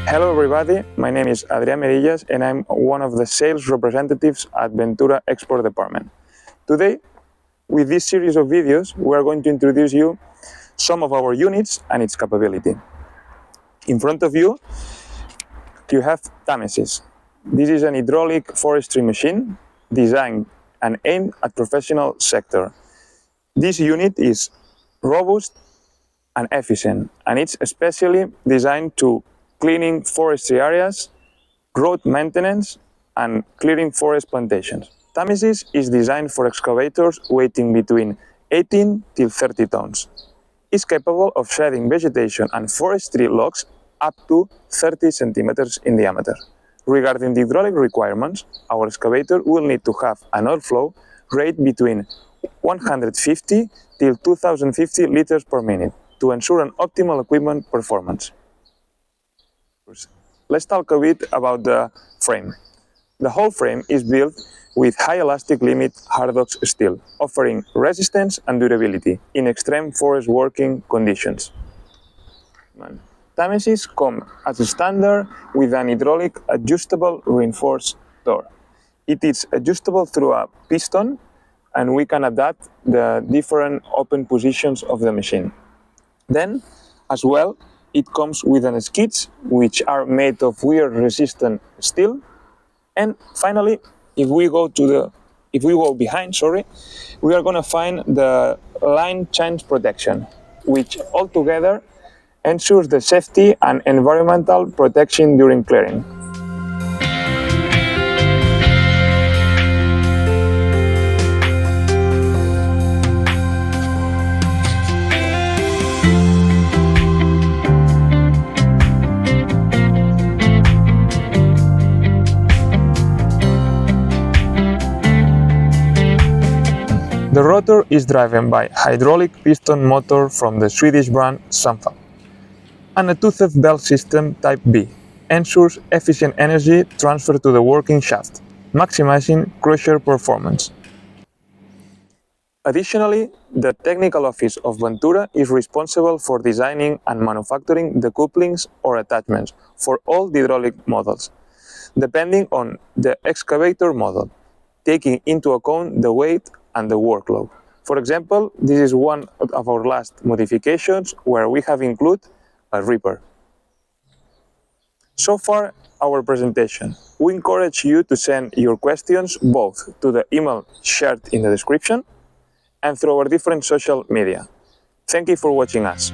Hello everybody, my name is Adrià and I'm one of the sales representatives at Ventura Export Department. Today, with this series of videos, we are going to introduce you some of our units and its capability. In front of you, you have Tamesis. This is an hydraulic forestry machine designed and aimed at professional sector. This unit is robust and efficient, and it's especially designed to cleaning forestry areas, road maintenance, and clearing forest plantations. Tamesis is designed for excavators weighing between 18 till 30 tons. It's capable of shedding vegetation and forestry logs up to 30 centimeters in diameter. Regarding the hydraulic requirements, our excavator will need to have an oil flow rate between 150 till 2050 liters per minute to ensure an optimal equipment performance. Let's talk a bit about the frame. The whole frame is built with high elastic limit hardox steel, offering resistance and durability in extreme forest working conditions. Tamesis come as a standard with an hydraulic adjustable reinforced door. It is adjustable through a piston, and we can adapt the different open positions of the machine. Then, as well, it comes with an skids, which are made of wear-resistant steel. And finally, if we go behind, we are going to find the line change protection, which altogether ensures the safety and environmental protection during clearing. The rotor is driven by hydraulic piston motor from the Swedish brand Sunfab, and a toothed belt system Type B ensures efficient energy transfer to the working shaft, maximizing crusher performance. Additionally, the technical office of Ventura is responsible for designing and manufacturing the couplings or attachments for all the hydraulic models, depending on the excavator model, taking into account the weight and the workload. For example, this is one of our last modifications where we have included a ripper. So far, our presentation. We encourage you to send your questions both to the email shared in the description and through our different social media. Thank you for watching us.